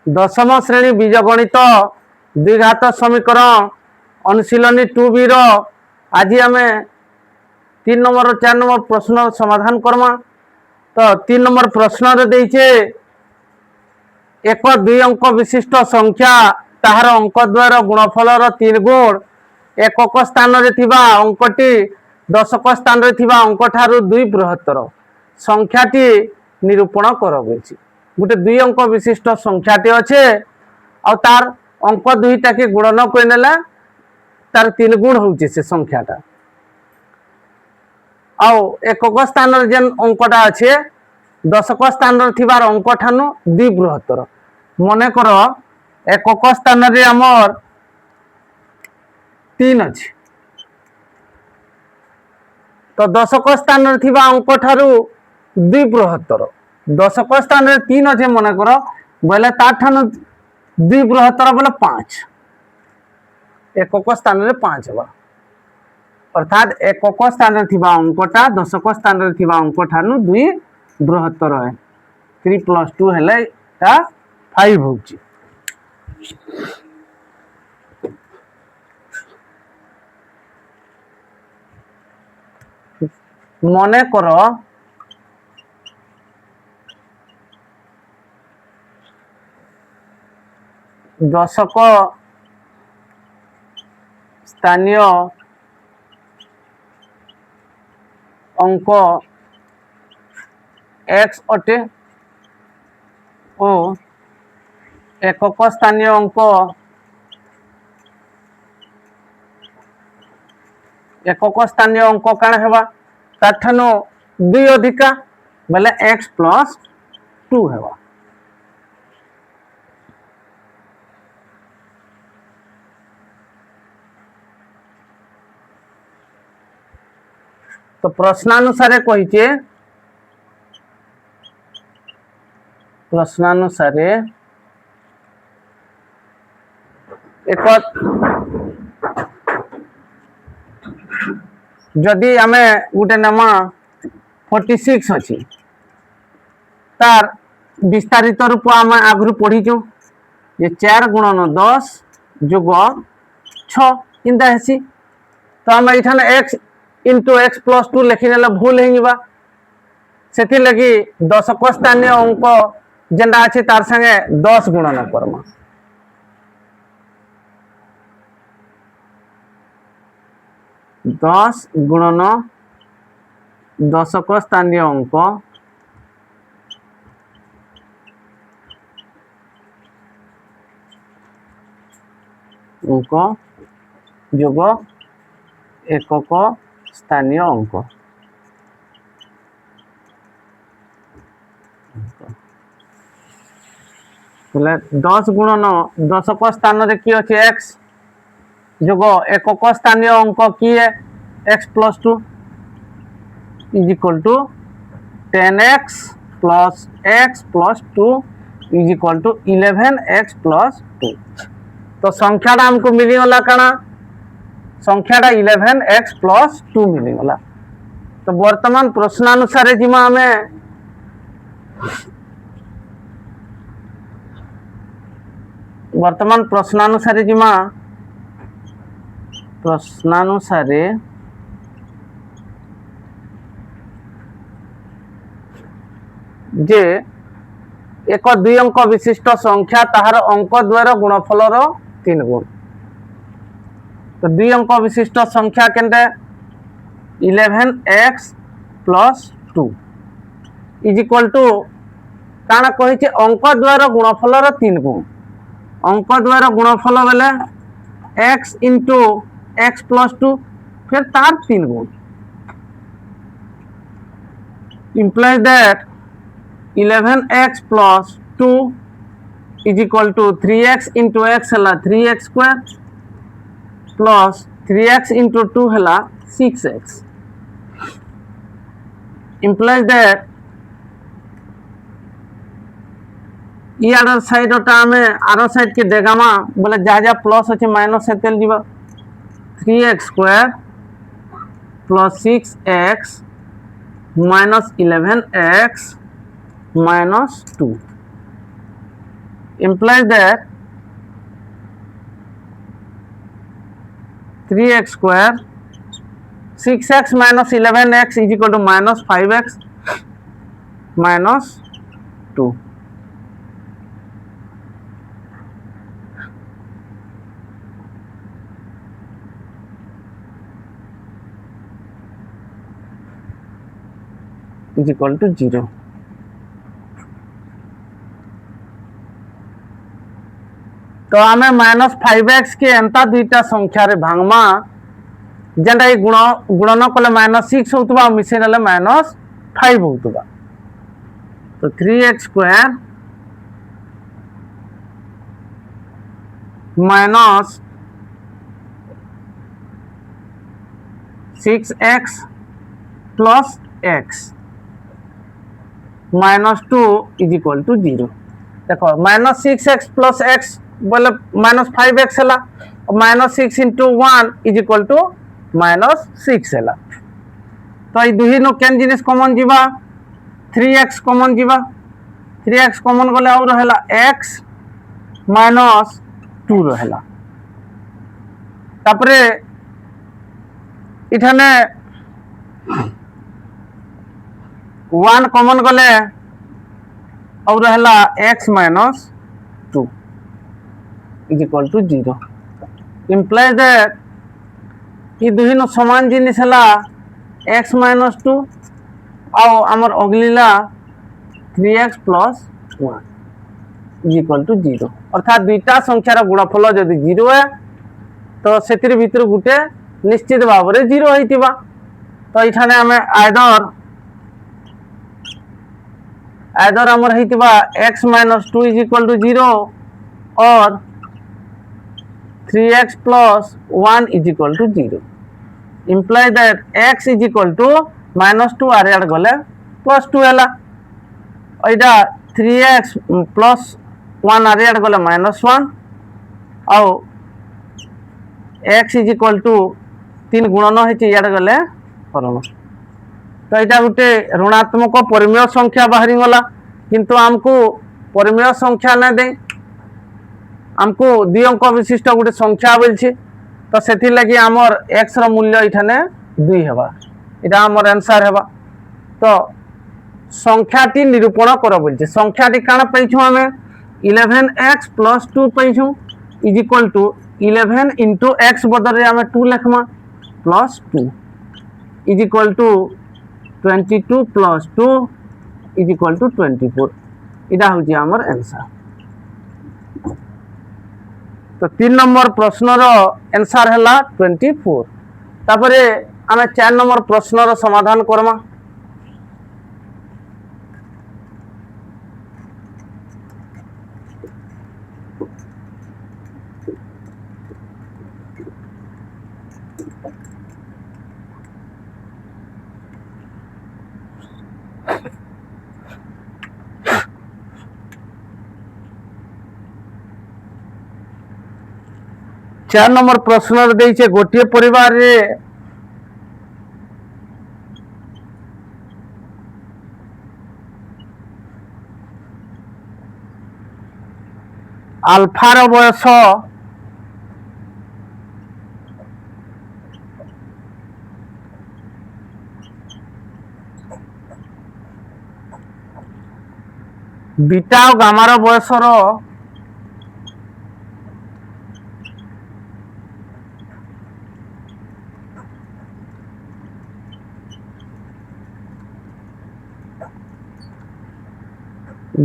दशम श्रेणी बीजगणित द्विघात समीकरण अनुशीलनी 2B रो आज आम 3 नंबर 4 नंबर प्रश्न समाधान करमा। तो 3 नंबर प्रश्न देइछे एक 2 अंक विशिष्ट संख्या ताहार अंक द्वारा गुणफल 3 गुण एकक स्थान रे थिबा अंकटी दशक स्थान रे थिबा अंक ठारू 2 बृहत्तर संख्याटी निरूपण कर। गोटे 2 अंक विशिष्ट संख्याटी अच्छे आ तार अंक 2टा के गुणन करनेला तार 3 गुण होउचे से संख्याटा आउ एकक स्थान रे जेन अंकटा अच्छे दशक स्थान रे थिबार अंक ठानु 2 बृहत्तर मने कर एकक स्थान रे हमर 3 अच्छे तो दशक स्थान रे थिबा अंक ठारू 2 बृहत्तर दशक स्थान रे 3 अच्छे मने कर बोले तार ठानु 2 बृहत्तर बोले 5 एकक स्थान रे 5 बा अर्थात एकक स्थान रे थिबा अंकटा दशक स्थान रे थिबा अंक ठानु 2 बृहत्तर है 3 + 2 हेले ता 5 होउची। मने कर दशक स्थानीय अंक x अटे और एकक स्थानीय अंक काण हेबा ताठानो 2 अधिका बोले x + 2 हेबा। तो प्रश्नानुसारे कहिचे प्रश्नानुसारे एक जदि आमे गुटे नमा 46 अच्छी तार विस्तारित रूप आम आगु पढ़ीचु जे 4 × 10 + 6 इंदा हेसी तो आम ये x × x + 2 लिखिने भूल हो से लगी दशक स्थानीय अंक जेनटा अच्छे तार संगे 10 गुणन करमा 10 गुणन दशक स्थानीय अंक जोग एकक स्थानीय अंक बोले 10 गुणन दशक स्थान रे कि अच्छे x जोग एकक स्थानीय अंक कि है x + 2 = 10x + x + 2 = 11x + 2 तो संख्याटा हमको मिलीगला काना संख्याटा 11x + 2 मिलीगला। तो वर्तमान प्रश्नानुसारे जिमा हमें वर्तमान प्रश्नानुसारे जिमा प्रश्नानुसारे जे एक 2 अंक विशिष्ट संख्या ताहार अंक द्वारा गुणफल 3 गुण तो 2 अंक विशिष्ट संख्या केंटे 11x + 2 = काना कहिचे अंक द्वारा गुणफल 3 गुण अंक द्वारा गुणफल बेले x × x + 2 फिर तार 3 गुण implies that 11x + 2 = 3x × x है 3x² प्लस 3x × 2 है 6x implies that इधर साइड हमें आर साइड के देगामा बोले जहाँ जहाँ प्लस अच्छे माइनस से जीवा 3x² + 6x - 11x - 2 implies that 3x square 6x minus 11x is equal to minus 5x minus 2. is equal to 0. तो आम -5x के एंता दुईटा संख्या रे भांगमा जेनटा गुणन कले -6 होतबा मिसे नले -5 होतबा तो 3x square minus 6x plus x -2 is equal to 0. देखो -6x प्लस x बोले -5x है -6 इंटू 1 इज इक्वल टू -6 है. तो ये दुही नो केन जिनिस कॉमन जीवा 3x कॉमन जीवा 3x कॉमन गले और रहला x -2 रहला. तापरे इठाने 1 कॉमन गले और रहला x -2 is equal to 0. implies that ये दुही नो समान जिनिस है x -2 और आमर अगलीला 3x plus 1 is equal to 0. अर्थात दुईटा संख्यार गुणफल जदि 0 है तो से भितर गुटे निश्चित भाव में 0 होइतिबा. तो इठाने आमे आइदर आमर होइतिबा x -2 is equal to 0 और 3x plus 1 is equal to 0. Imply that x is equal to -2 आरे गले +2 है. इटा 3x plus 1 आरे गले -1 और x is equal to 3 गुणन होइछि यार गले हरण. तो इटा गुटे ऋणात्मक परिमेय संख्या बाहरी गला किंतु हमको परिमेय संख्या न दे हमको 2 अंक विशिष्ट गोटे संख्या बोलছে. तो सेथि लगी आमर x रो मूल्य इठाने 2 हेबा. इटा आमर आंसर हेबा. तो संख्याटी निरूपण कर बोलছে. संख्याटी काना पैछु हमें 11x + 2 पैछु is equal to 11 into x बदल रे हमें 2 लिखमा plus 2 is equal to 22 + 2 is equal to 24. इटा होछि आमर आंसर. तो 3 नंबर प्रश्न रो आंसर हैला 24. तापरे आमे 4 नंबर प्रश्न रो समाधान करमा. चार नंबर प्रश्न देइछे गोटे परिवार रे आल्फार बयस 2 और गामार बयसर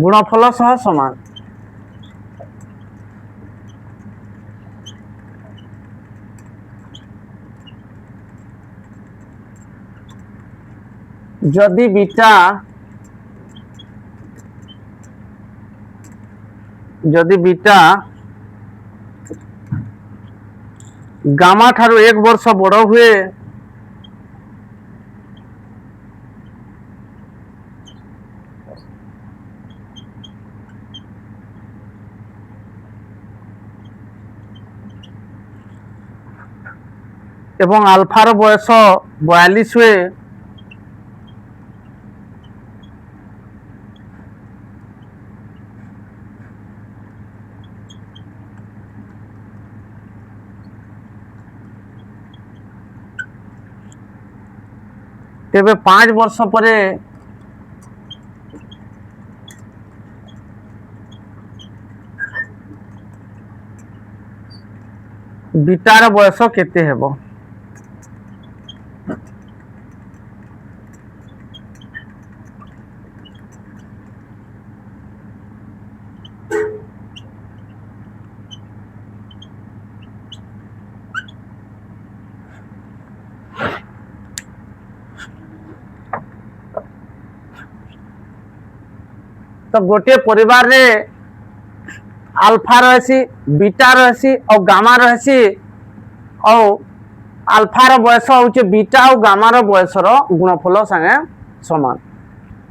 गुणफल सह समान. जदि बीटा गामा ठारू 1 वर्ष बड़ हुए एवं आल्फार बयस 42 हुए तेबे 5 वर्ष परे बीटार बयस केते हेबो। तो गोटे परिवार रे अल्फा रही, बीटा रही और गामा रही और अल्फार बयस हूँ बीटा और गामार बयसर गुणफल संगे समान।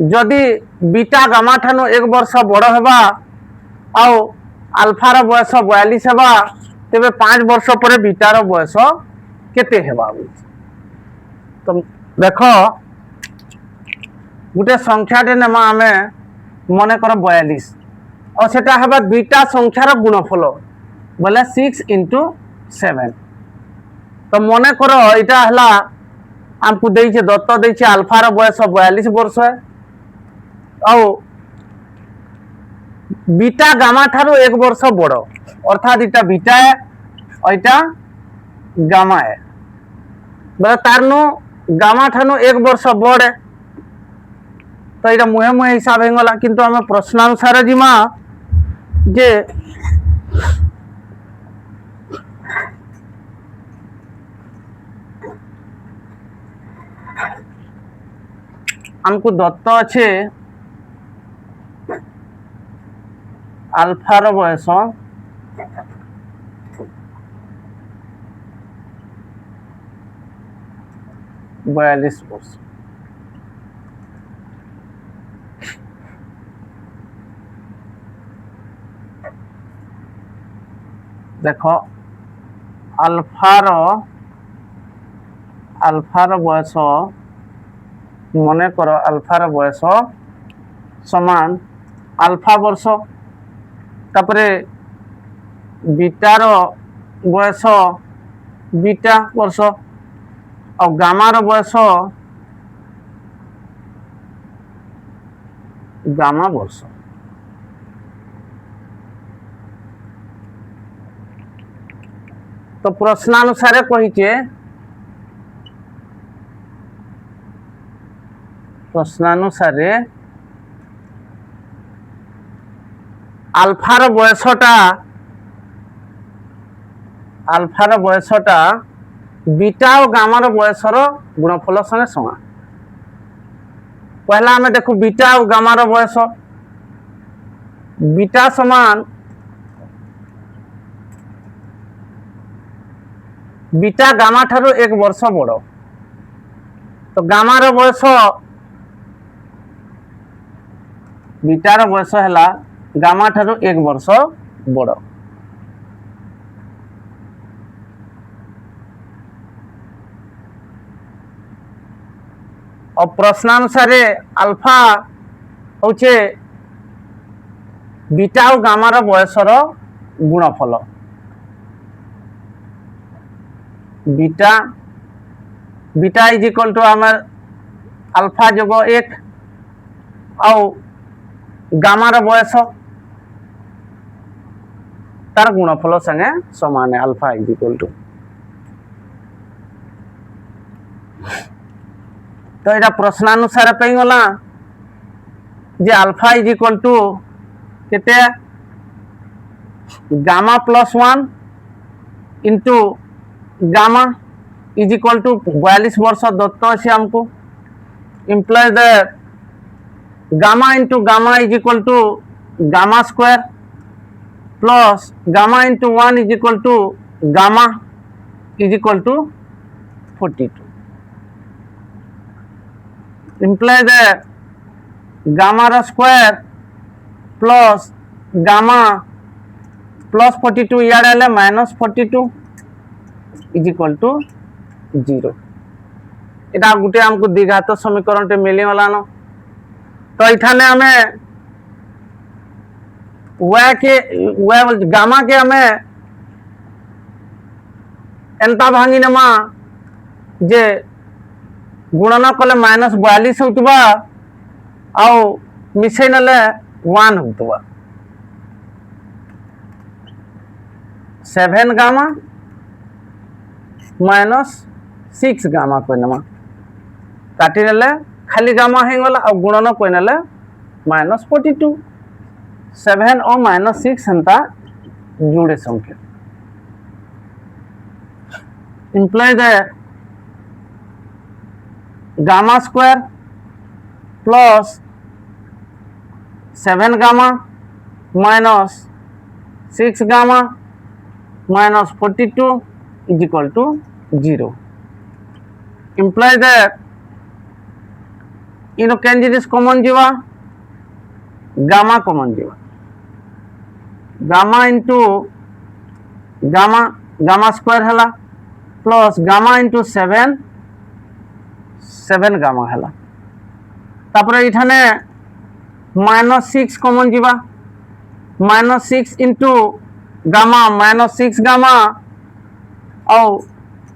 जदि बीटा गामा ठानु 1 वर्ष बड़ हेबा और अल्फार बयस 42 हेबा तेबे 5 वर्ष पर बीटार बयस केते हेबा। तो देख गोटे संख्याटे नेमा आमे मन कर 42 और सेटा हेबा दुईटा संख्यार गुणफल बोले 6 × 7। तो मन कर इटा हला आमको देइछे दत्त देइछे अल्फार बयस 42 वर्ष है और बीटा गामा ठारू 1 वर्ष बड़ अर्थात इटा बीटा है और इटा गामा है बोले तारनु गामा ठानु 1 वर्ष बड़ है। तो ये मुहे मुहे हिसाब होगा किंतु आम प्रश्नानुसार जीमा जे हमको दत्त अच्छे अल्फार बयस 42 वर्ष। देख अल्फार बयस मन कर अल्फार बयस समान अल्फा वर्ष तापरे बीटार बयस बीटा वर्ष और गामार बयस गामा वर्ष। तो प्रश्नानुसार कहीचे प्रश्नानुसार अल्फार बयसटा बीटा और गामार बयसर गुणफल संगे समान। पहला हमें देखो बीटा और गामार बयस बीटा समान बीटा गामा ठारू 1 वर्ष बड़ तो गामार बयस बीटार बयस है गामा ठारू 1 वर्ष बड़। और प्रश्नानुसार अल्फा होचे बीटा और गामार बयसर गुणफल beta beta is equal to आमर अल्फा जोग 1 और गामार बयस तार गुणफल संगे समान है अल्फा इज इक्वल टू। तो ये प्रश्नानुसार पे गला जे अल्फा इज इक्वल टू केते gamma +1 into gamma is equal to 42 वर्ष दत्त अच्छे हमको imply that gamma into gamma is equal to gamma square plus gamma into 1 is equal to gamma is equal to 42 imply that gamma square plus gamma plus 42 इे -42 is equal to 0। यहाँ गोटे आमको द्विघात समीकरण टे मिलगलान। तो इठाने हमें गामा के हमें एंता भांगी नमा जे गुणन कले -42 होतबा आउ मिसई नले 1 होतबा 7 गामा -6 गामा कोइ नमा काटी नेले खाली गामा हे गला आ गुणन कोइ नेले -42 7 और -6 हंता जुड़े संख्या imply that gamma square plus 7 gamma minus 6 gamma minus 42 is equal to 0. Imply that can this common jiva gamma common jiva gamma into gamma square hela plus gamma into 7 gamma hela तापरे इठाने -6 common जीवा -6 into gamma -6 gamma और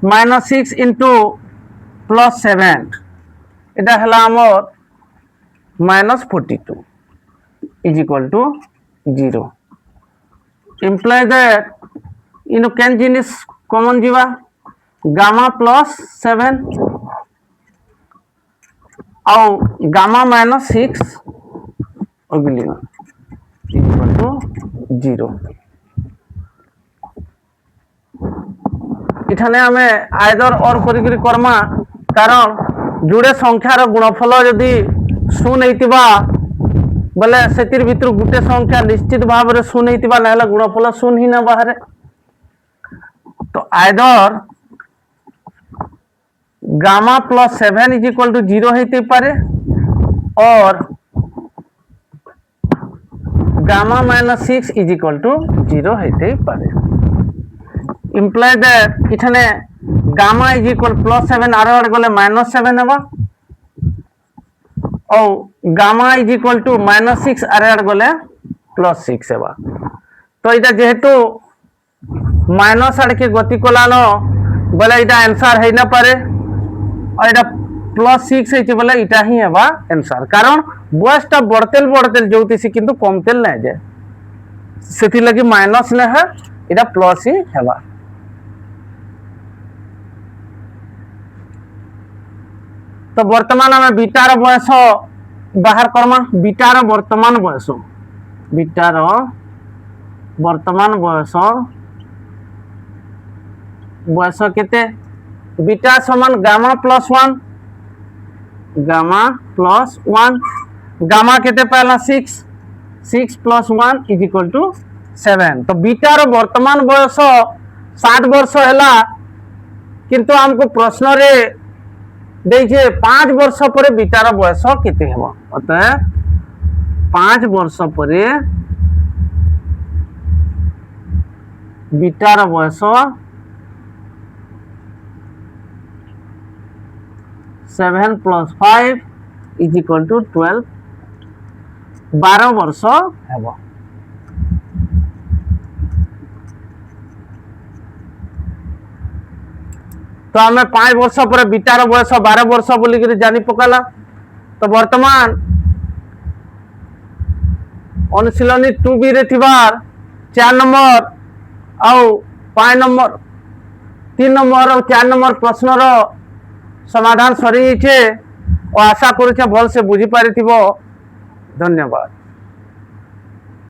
-6 into +7 इटा हला हमर -42 is equal to 0. Imply that can जिनिस common जीवा gamma +7 और gamma -6 अगली इक्वल टू 0 इठाने हमें आइदर और करी करमा कारण जुड़े संख्यार गुणफल यदि शून्य होइतिबा बोले सेतिर भितर गुटे संख्या निश्चित भाव रे शून्य होइतिबा नहला गुणफल शून्य ही ना बाहर तो either gamma +7 is equal to 0 होते पारे और गामा -6 इज इक्वल टू 0 होते पारे इम्प्लाई दैट इठाने गामा इज इक्वल +7 आरो आड़ गले -7 हेबा और गामा इज इक्वल टू -6 आरो आड़ गले +6 हेबा तो इटा जेहेतु माइनस आड़ के गति कोलानो बोले इटा आंसर है ना पारे और इटा +6 है बोले इटा ही हेबा आंसर कारण बयसटा बढ़तेल जोतिसी किंतु कमतेल नै जे सेति लगी माइनस ने है इटा प्लस ही हेबा तो वर्तमान में बीटार बयस बाहर करमा बीटार वर्तमान बयस बयस केते बीटा समान गामा +1 गामा केते पहला 6 + 1 इज इक्वल टू 7 तो बीटार वर्तमान बयस 60 वर्ष हैला किंतु हमको प्रश्न रे देखिए 5 वर्ष पर बीटार बयस केते हेबो अतः 5 वर्ष पर बीटार बयस 7 + 5 इज इक्वल टू 12 12 वर्ष हेबो तो आम 5 वर्ष पर बीटार बयस 12 वर्ष बोलिक जानी पकाला तो वर्तमान अनुशीलनी 2B रे थिबार 4 नंबर आउ 5 नंबर 3 नंबर और 4 नंबर प्रश्न रो समाधान सरी और आशा करूँ भल से बुझी पारि। धन्यवाद।